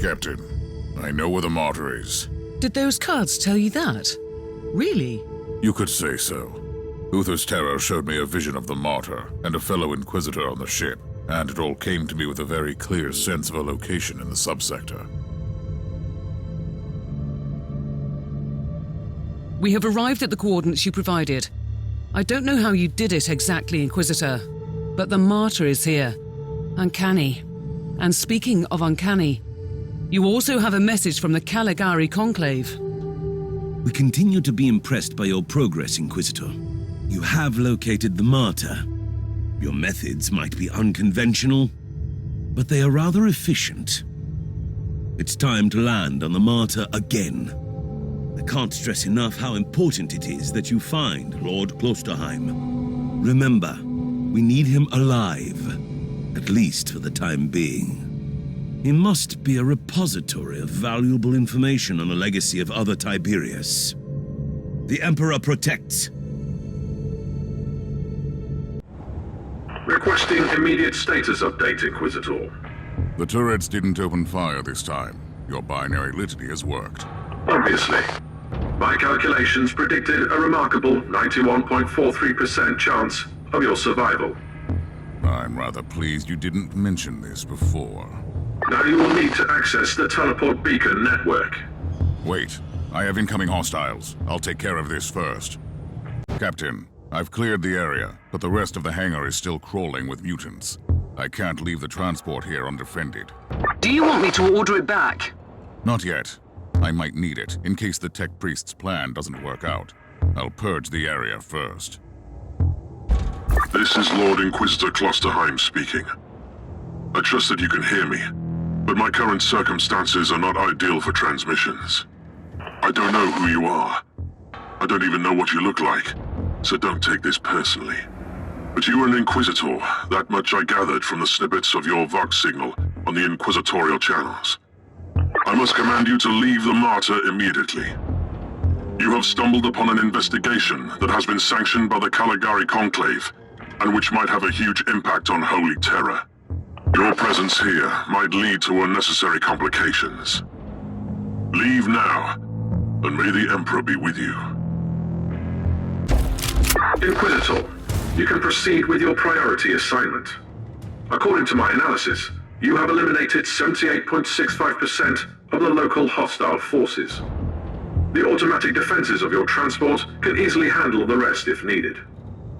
Captain, I know where the Martyr is. Did those cards tell you that? Really? You could say so. Uther's terror showed me a vision of the Martyr and a fellow Inquisitor on the ship, and it all came to me with a very clear sense of a location in the subsector. We have arrived at the coordinates you provided. I don't know how you did it exactly, Inquisitor, but the Martyr is here. Uncanny. And speaking of uncanny, you also have a message from the Caligari Conclave. We continue to be impressed by your progress, Inquisitor. You have located the Martyr. Your methods might be unconventional, but they are rather efficient. It's time to land on the Martyr again. I can't stress enough how important it is that you find Lord Klosterheim. Remember, we need him alive, at least for the time being. He must be a repository of valuable information on the legacy of other Tiberius. The Emperor protects. Requesting immediate status update, Inquisitor. The turrets didn't open fire this time. Your binary litany has worked. Obviously. My calculations predicted a remarkable 91.43% chance of your survival. I'm rather pleased you didn't mention this before. Now you will need to access the teleport beacon network. Wait, I have incoming hostiles. I'll take care of this first. Captain, I've cleared the area, but the rest of the hangar is still crawling with mutants. I can't leave the transport here undefended. Do you want me to order it back? Not yet. I might need it, in case the Tech Priest's plan doesn't work out. I'll purge the area first. This is Lord Inquisitor Klosterheim speaking. I trust that you can hear me, but my current circumstances are not ideal for transmissions. I don't know who you are. I don't even know what you look like, so don't take this personally. But you are an Inquisitor, that much I gathered from the snippets of your Vox signal on the Inquisitorial channels. I must command you to leave the Martyr immediately. You have stumbled upon an investigation that has been sanctioned by the Caligari Conclave, and which might have a huge impact on Holy Terror. Your presence here might lead to unnecessary complications. Leave now, and may the Emperor be with you. Inquisitor, you can proceed with your priority assignment. According to my analysis, you have eliminated 78.65% of the local hostile forces. The automatic defenses of your transport can easily handle the rest if needed.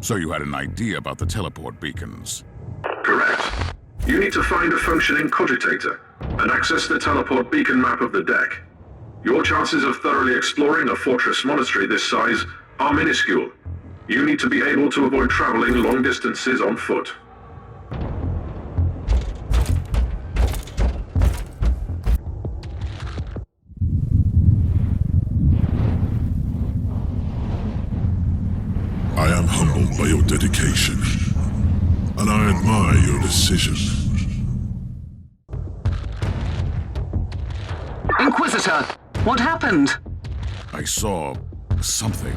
So you had an idea about the teleport beacons? Correct. You need to find a functioning cogitator and access the teleport beacon map of the deck. Your chances of thoroughly exploring a fortress monastery this size are minuscule. You need to be able to avoid traveling long distances on foot. I am humbled by your dedication, and I admire your decision. Inquisitor, what happened? I saw something.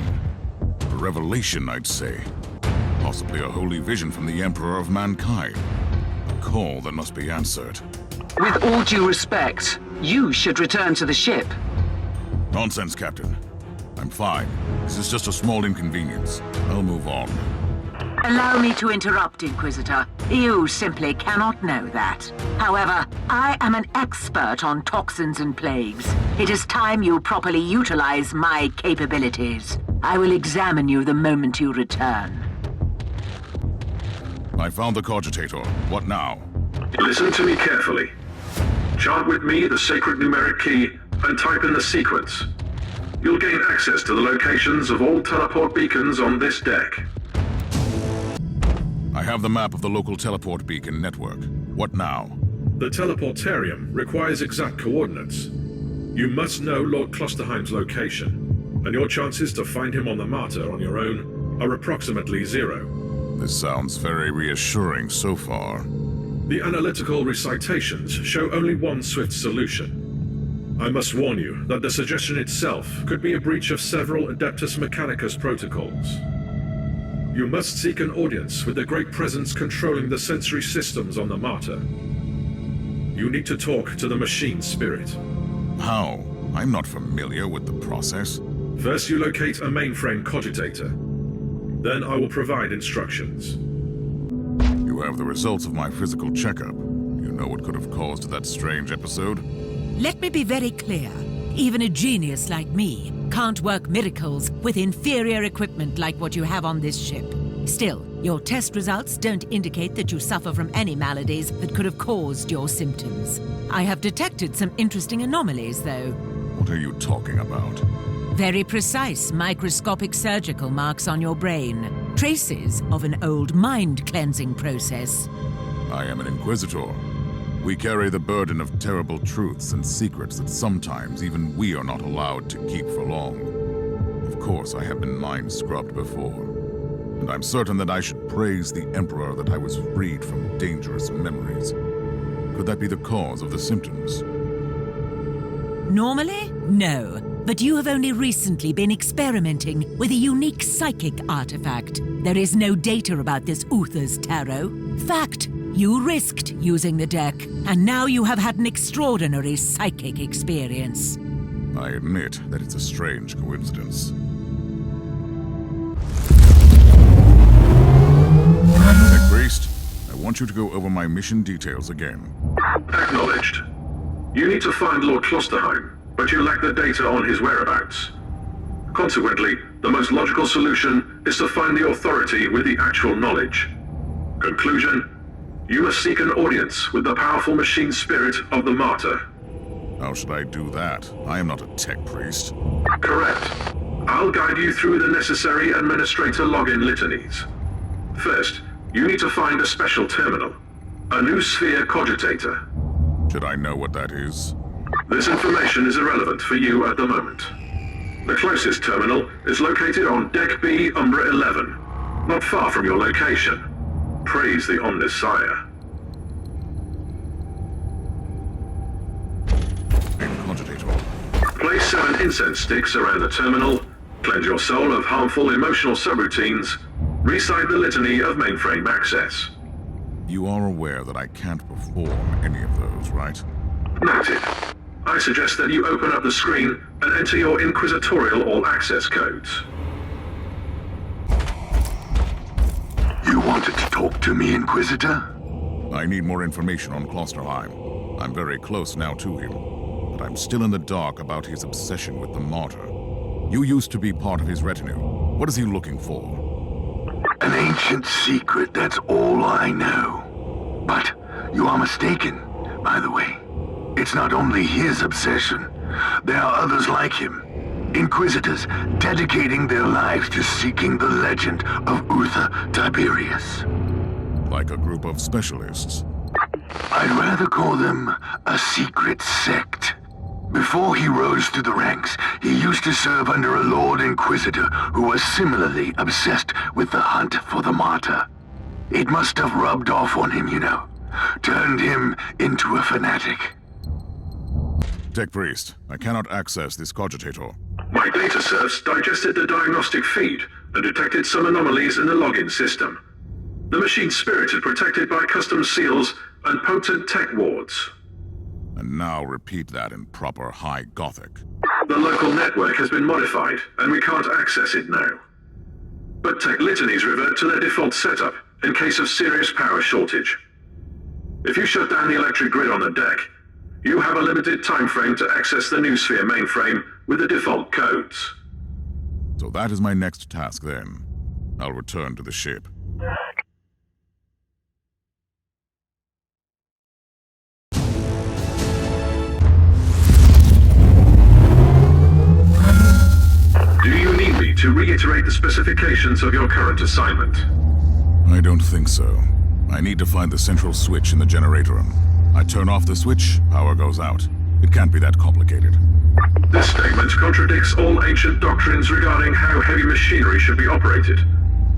A revelation, I'd say. Possibly a holy vision from the Emperor of Mankind. A call that must be answered. With all due respect, you should return to the ship. Nonsense, Captain. I'm fine. This is just a small inconvenience. I'll move on. Allow me to interrupt, Inquisitor. You simply cannot know that. However, I am an expert on toxins and plagues. It is time you properly utilize my capabilities. I will examine you the moment you return. I found the cogitator. What now? Listen to me carefully. Chant with me the sacred numeric key and type in the sequence. You'll gain access to the locations of all teleport beacons on this deck. I have the map of the local teleport beacon network. What now? The teleportarium requires exact coordinates. You must know Lord Klosterheim's location, and your chances to find him on the Martyr on your own are approximately 0. This sounds very reassuring so far. The analytical recitations show only one swift solution. I must warn you that the suggestion itself could be a breach of several Adeptus Mechanicus protocols. You must seek an audience with the Great Presence controlling the sensory systems on the Martyr. You need to talk to the machine spirit. How? I'm not familiar with the process. First, you locate a mainframe cogitator. Then I will provide instructions. You have the results of my physical checkup. You know what could have caused that strange episode? Let me be very clear. Even a genius like me can't work miracles with inferior equipment like what you have on this ship. Still, your test results don't indicate that you suffer from any maladies that could have caused your symptoms. I have detected some interesting anomalies, though. What are you talking about? Very precise microscopic surgical marks on your brain. Traces of an old mind-cleansing process. I am an Inquisitor. We carry the burden of terrible truths and secrets that sometimes even we are not allowed to keep for long. Of course, I have been mind-scrubbed before. And I'm certain that I should praise the Emperor that I was freed from dangerous memories. Could that be the cause of the symptoms? Normally, no. But you have only recently been experimenting with a unique psychic artifact. There is no data about this Uther's tarot. Fact, you risked using the deck, and now you have had an extraordinary psychic experience. I admit that it's a strange coincidence. Tech Priest, I want you to go over my mission details again. Acknowledged. You need to find Lord Klosterheim, but you lack the data on his whereabouts. Consequently, the most logical solution is to find the authority with the actual knowledge. Conclusion: you must seek an audience with the powerful machine spirit of the Martyr. How should I do that? I am not a tech priest. Correct. I'll guide you through the necessary administrator login litanies. First, you need to find a special terminal, a new sphere cogitator. Should I know what that is? This information is irrelevant for you at the moment. The closest terminal is located on Deck B, Umbra 11, not far from your location. Praise the Omnissiah. Cogitator. Place 7 incense sticks around the terminal, cleanse your soul of harmful emotional subroutines, recite the litany of mainframe access. You are aware that I can't perform any of those, right? Noted. I suggest that you open up the screen and enter your Inquisitorial all-access codes. You wanted to talk to me, Inquisitor? I need more information on Klosterheim. I'm very close now to him, but I'm still in the dark about his obsession with the Martyr. You used to be part of his retinue. What is he looking for? An ancient secret, that's all I know. But you are mistaken, by the way. It's not only his obsession. There are others like him. Inquisitors dedicating their lives to seeking the legend of Uther Tiberius. Like a group of specialists. I'd rather call them a secret sect. Before he rose through the ranks, he used to serve under a Lord Inquisitor who was similarly obsessed with the hunt for the Martyr. It must have rubbed off on him, you know. Turned him into a fanatic. Tech Priest, I cannot access this cogitator. My data serfs digested the diagnostic feed and detected some anomalies in the login system. The machine spirit is protected by custom seals and potent tech wards. And now repeat that in proper High Gothic. The local network has been modified, and we can't access it now. But tech litanies revert to their default setup in case of serious power shortage. If you shut down the electric grid on the deck, you have a limited time frame to access the new sphere mainframe with the default codes. So that is my next task then. I'll return to the ship. Do you need me to reiterate the specifications of your current assignment? I don't think so. I need to find the central switch in the generator room. I turn off the switch, power goes out. It can't be that complicated. This statement contradicts all ancient doctrines regarding how heavy machinery should be operated.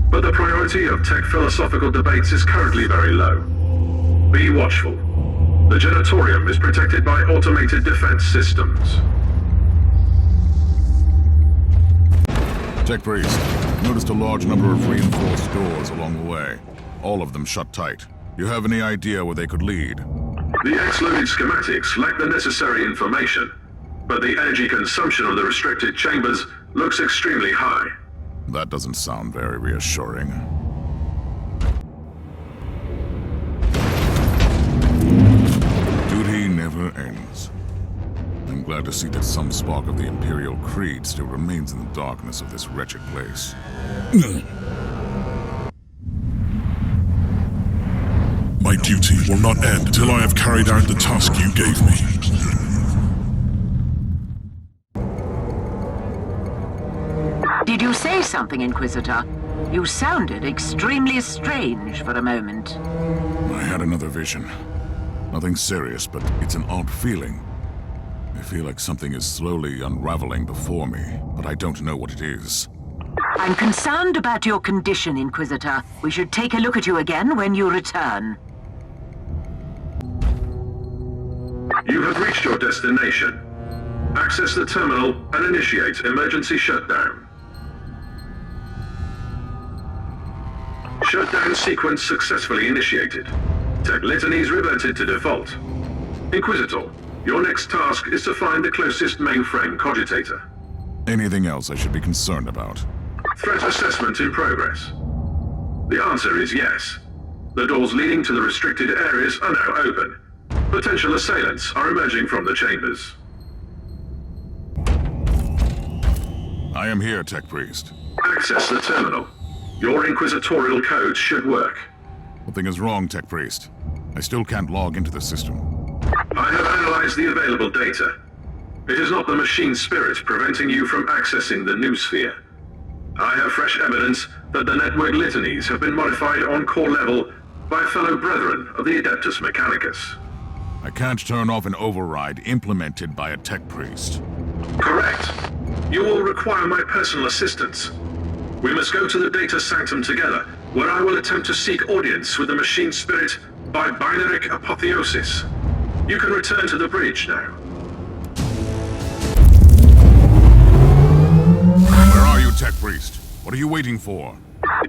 But the priority of tech philosophical debates is currently very low. Be watchful. The Genatorium is protected by automated defense systems. Tech Priest, noticed a large number of reinforced doors along the way. All of them shut tight. You have any idea where they could lead? The X-loaded schematics lack the necessary information, but the energy consumption of the restricted chambers looks extremely high. That doesn't sound very reassuring. Duty never ends. I'm glad to see that some spark of the Imperial Creed still remains in the darkness of this wretched place. My duty will not end till I have carried out the task you gave me. Did you say something, Inquisitor? You sounded extremely strange for a moment. I had another vision. Nothing serious, but it's an odd feeling. I feel like something is slowly unraveling before me, but I don't know what it is. I'm concerned about your condition, Inquisitor. We should take a look at you again when you return. You have reached your destination. Access the terminal and initiate emergency shutdown. Shutdown sequence successfully initiated. Tech litanies reverted to default. Inquisitor, your next task is to find the closest mainframe cogitator. Anything else I should be concerned about? Threat assessment in progress. The answer is yes. The doors leading to the restricted areas are now open. Potential assailants are emerging from the chambers. I am here, Tech Priest. Access the terminal. Your inquisitorial code should work. Nothing is wrong, Tech Priest. I still can't log into the system. I have analyzed the available data. It is not the machine spirit preventing you from accessing the new sphere. I have fresh evidence that the network litanies have been modified on core level by fellow brethren of the Adeptus Mechanicus. I can't turn off an override implemented by a Tech Priest. Correct. You will require my personal assistance. We must go to the data sanctum together, where I will attempt to seek audience with the machine spirit by binary apotheosis. You can return to the bridge now. Where are you, Tech Priest? What are you waiting for?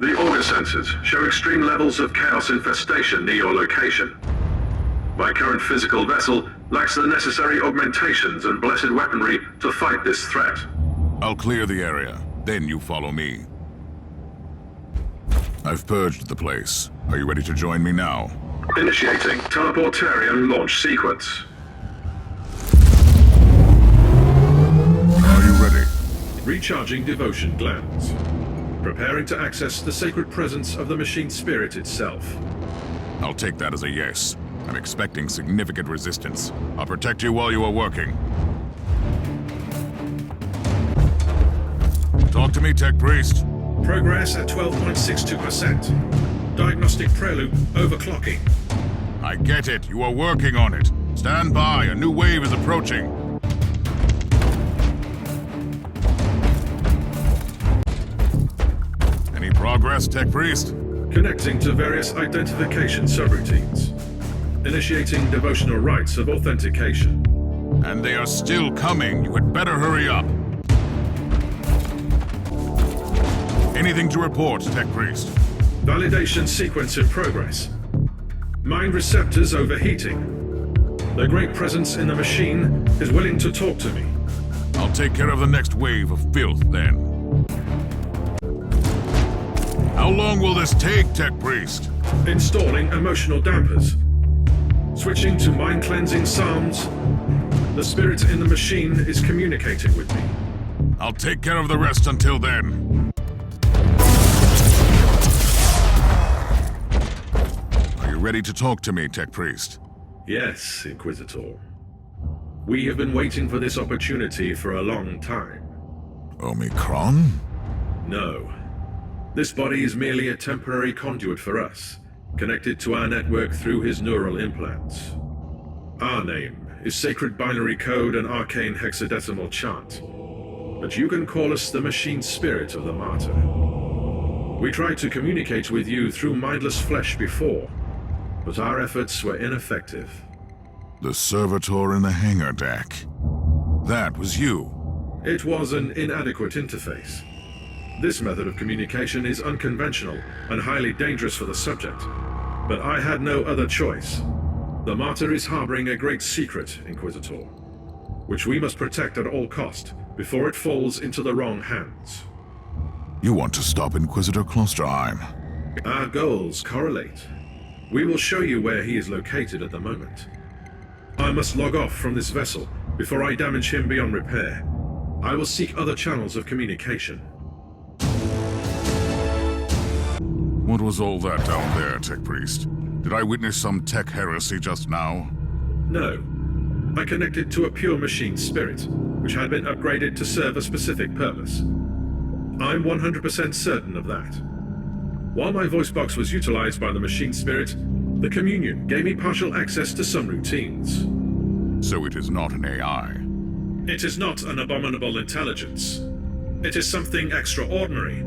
The auger sensors show extreme levels of chaos infestation near your location. My current physical vessel lacks the necessary augmentations and blessed weaponry to fight this threat. I'll clear the area, then you follow me. I've purged the place. Are you ready to join me now? Initiating teleportarium launch sequence. Are you ready? Recharging devotion glands. Preparing to access the sacred presence of the machine spirit itself. I'll take that as a yes. I'm expecting significant resistance. I'll protect you while you are working. Talk to me, Tech Priest. Progress at 12.62%. Diagnostic prelude overclocking. I get it. You are working on it. Stand by. A new wave is approaching. Any progress, Tech Priest? Connecting to various identification subroutines. Initiating devotional rites of authentication. And they are still coming. You had better hurry up. Anything to report, Tech Priest? Validation sequence in progress. Mind receptors overheating. The great presence in the machine is willing to talk to me. I'll take care of the next wave of filth, then. How long will this take, Tech Priest? Installing emotional dampers. Switching to mind-cleansing psalms. The spirit in the machine is communicating with me. I'll take care of the rest until then. Are you ready to talk to me, Tech Priest? Yes, Inquisitor. We have been waiting for this opportunity for a long time. Omicron? No. This body is merely a temporary conduit for us, connected to our network through his neural implants. Our name is Sacred Binary Code and Arcane Hexadecimal Chant, but you can call us the Machine Spirit of the Martyr. We tried to communicate with you through mindless flesh before, but our efforts were ineffective. The servitor in the hangar deck. That was you. It was an inadequate interface. This method of communication is unconventional and highly dangerous for the subject, but I had no other choice. The Martyr is harboring a great secret, Inquisitor, which we must protect at all cost before it falls into the wrong hands. You want to stop Inquisitor Klosterheim? Our goals correlate. We will show you where he is located at the moment. I must log off from this vessel before I damage him beyond repair. I will seek other channels of communication. What was all that down there, Tech Priest? Did I witness some tech heresy just now? No. I connected to a pure machine spirit, which had been upgraded to serve a specific purpose. I'm 100% certain of that. While my voice box was utilized by the machine spirit, the Communion gave me partial access to some routines. So it is not an AI. It is not an abominable intelligence. It is something extraordinary.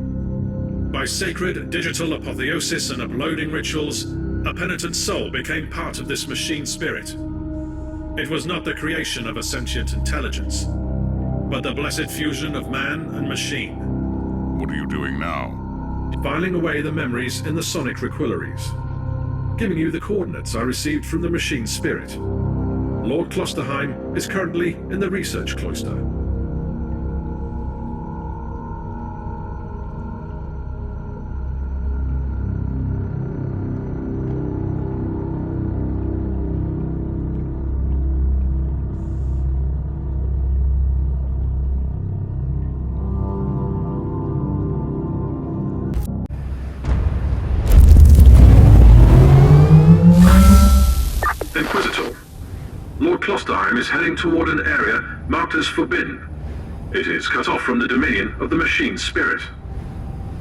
By sacred digital apotheosis and uploading rituals, a penitent soul became part of this machine spirit. It was not the creation of a sentient intelligence, but the blessed fusion of man and machine. What are you doing now? Filing away the memories in the sonic requillaries. Giving you the coordinates I received from the machine spirit. Lord Klosterheim is currently in the research cloister. Inquisitor, Lord Klosterheim is heading toward an area marked as forbidden. It is cut off from the dominion of the machine spirit.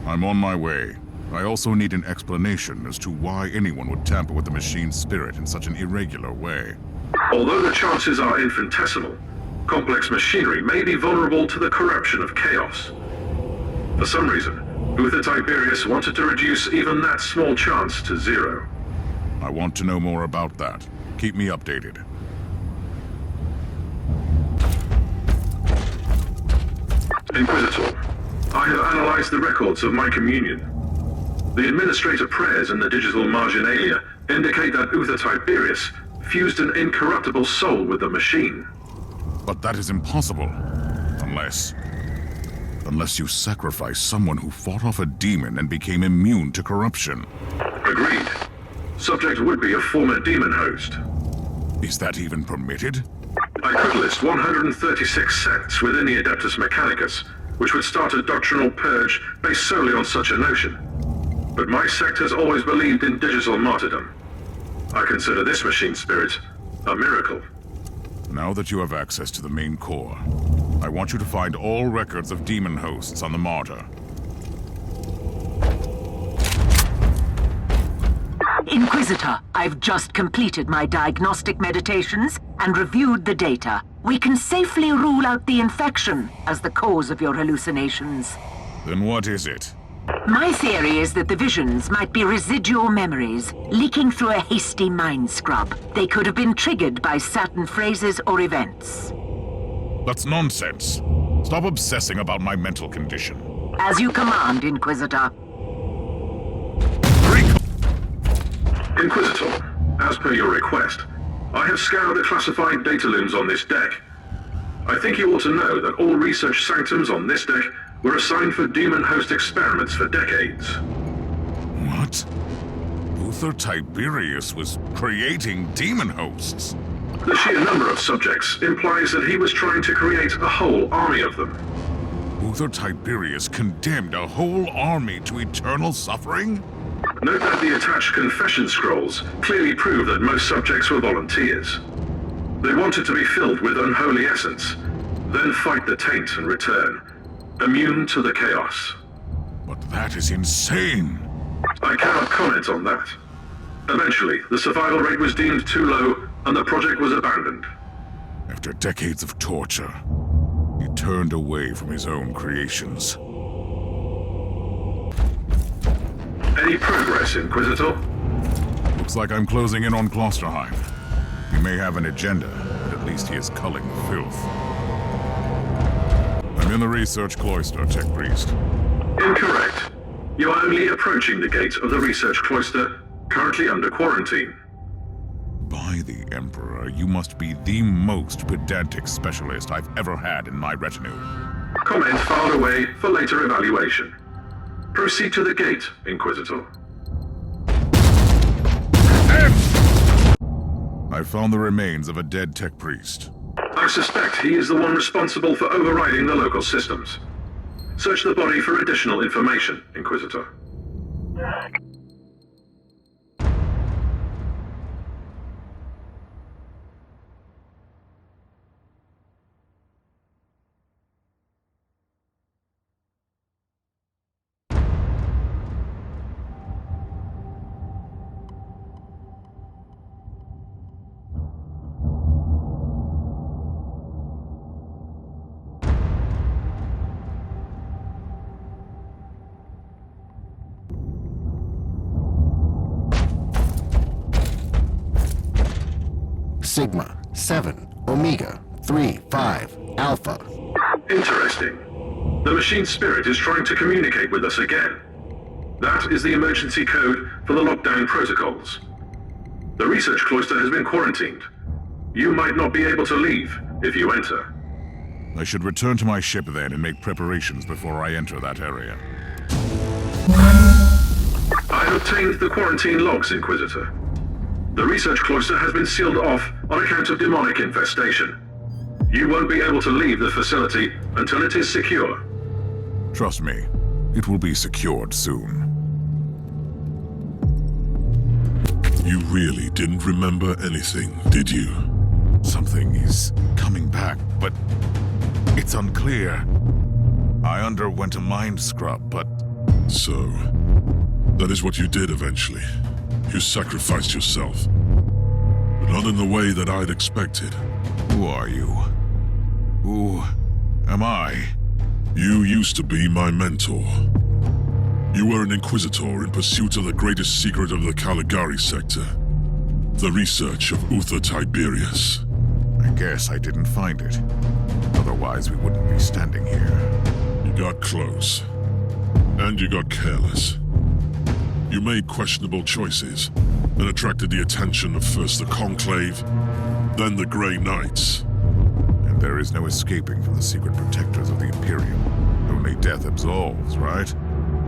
I'm on my way. I also need an explanation as to why anyone would tamper with the machine spirit in such an irregular way. Although the chances are infinitesimal, complex machinery may be vulnerable to the corruption of chaos. For some reason, Uther Tiberius wanted to reduce even that small chance to zero. I want to know more about that. Keep me updated. Inquisitor, I have analyzed the records of my communion. The administrator prayers in the digital marginalia indicate that Uther Tiberius fused an incorruptible soul with the machine. But that is impossible. Unless you sacrifice someone who fought off a demon and became immune to corruption. Agreed. Subject would be a former demon host. Is that even permitted? I could list 136 sects within the Adeptus Mechanicus, which would start a doctrinal purge based solely on such a notion. But my sect has always believed in digital martyrdom. I consider this machine spirit a miracle. Now that you have access to the main core, I want you to find all records of demon hosts on the Martyr. Inquisitor, I've just completed my diagnostic meditations and reviewed the data. We can safely rule out the infection as the cause of your hallucinations. Then what is it? My theory is that the visions might be residual memories, leaking through a hasty mind scrub. They could have been triggered by certain phrases or events. That's nonsense. Stop obsessing about my mental condition. As you command, Inquisitor. Inquisitor, as per your request, I have scoured the classified data looms on this deck. I think you ought to know that all research sanctums on this deck were assigned for demon host experiments for decades. What? Uther Tiberius was creating demon hosts? The sheer number of subjects implies that he was trying to create a whole army of them. Uther Tiberius condemned a whole army to eternal suffering? Note that the attached confession scrolls clearly prove that most subjects were volunteers. They wanted to be filled with unholy essence, then fight the taint and return, immune to the chaos. But that is insane! I cannot comment on that. Eventually, the survival rate was deemed too low, and the project was abandoned. After decades of torture, he turned away from his own creations. Any progress, Inquisitor? Looks like I'm closing in on Klosterheim. He may have an agenda, but at least he is culling the filth. I'm in the research cloister, Tech Priest. Incorrect. You are only approaching the gate of the research cloister, currently under quarantine. By By the Emperor, you must be the most pedantic specialist I've ever had in my retinue. Comment filed away for later evaluation. Proceed to the gate, Inquisitor. I found the remains of a dead tech priest. I suspect he is the one responsible for overriding the local systems. Search the body for additional information, Inquisitor. Sigma, 7, Omega, 3, 5, Alpha. Interesting. The machine spirit is trying to communicate with us again. That is the emergency code for the lockdown protocols. The research cloister has been quarantined. You might not be able to leave if you enter. I should return to my ship then and make preparations before I enter that area. I have obtained the quarantine logs, Inquisitor. The research cloister has been sealed off on account of demonic infestation. You won't be able to leave the facility until it is secure. Trust me, it will be secured soon. You really didn't remember anything, did you? Something is coming back, but it's unclear. I underwent a mind scrub, but... So, that is what you did eventually. You sacrificed yourself. But not in the way that I'd expected. Who are you? Who am I? You used to be my mentor. You were an Inquisitor in pursuit of the greatest secret of the Caligari sector. The research of Uther Tiberius. I guess I didn't find it. Otherwise we wouldn't be standing here. You got close. And you got careless. You made questionable choices, and attracted the attention of first the Conclave, then the Grey Knights. And there is no escaping from the secret protectors of the Imperium. Only death absolves, right?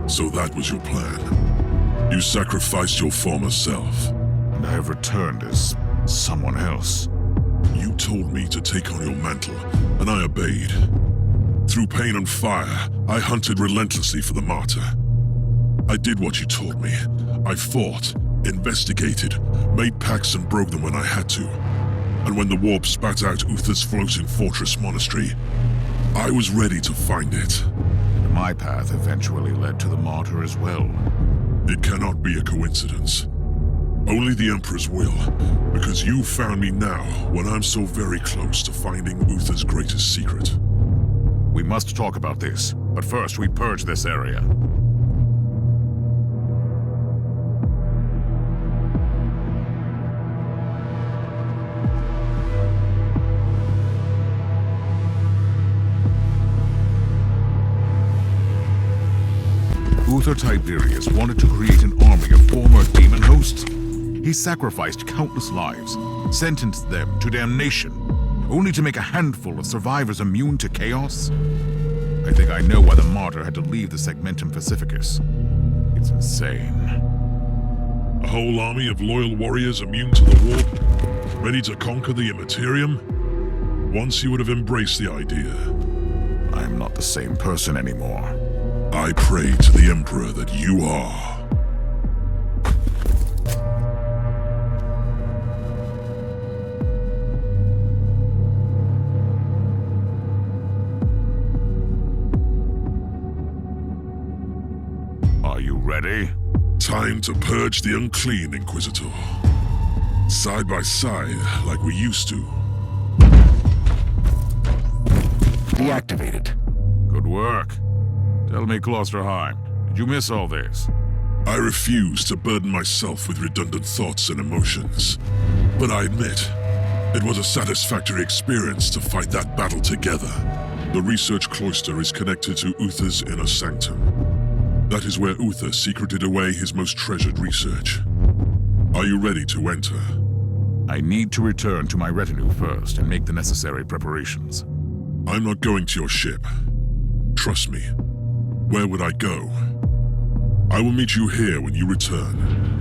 So that was your plan. You sacrificed your former self. And I have returned as someone else. You told me to take on your mantle, and I obeyed. Through pain and fire, I hunted relentlessly for the Martyr. I did what you told me. I fought, investigated, made pacts and broke them when I had to. And when the warp spat out Uther's floating fortress monastery, I was ready to find it. My path eventually led to the Martyr as well. It cannot be a coincidence. Only the Emperor's will, because you found me now when I'm so very close to finding Uther's greatest secret. We must talk about this, but first we purge this area. Uther Tiberius wanted to create an army of former demon hosts. He sacrificed countless lives, sentenced them to damnation, only to make a handful of survivors immune to chaos? I think I know why the Martyr had to leave the Segmentum Pacificus. It's insane. A whole army of loyal warriors immune to the warp, ready to conquer the Immaterium? Once you would have embraced the idea. I am not the same person anymore. I pray to the Emperor that you are. Are you ready? Time to purge the unclean, Inquisitor. Side by side, like we used to. Deactivated. Good work. Tell me, Klosterheim, did you miss all this? I refuse to burden myself with redundant thoughts and emotions. But I admit, it was a satisfactory experience to fight that battle together. The research cloister is connected to Uther's inner sanctum. That is where Uther secreted away his most treasured research. Are you ready to enter? I need to return to my retinue first and make the necessary preparations. I'm not going to your ship. Trust me. Where would I go? I will meet you here when you return.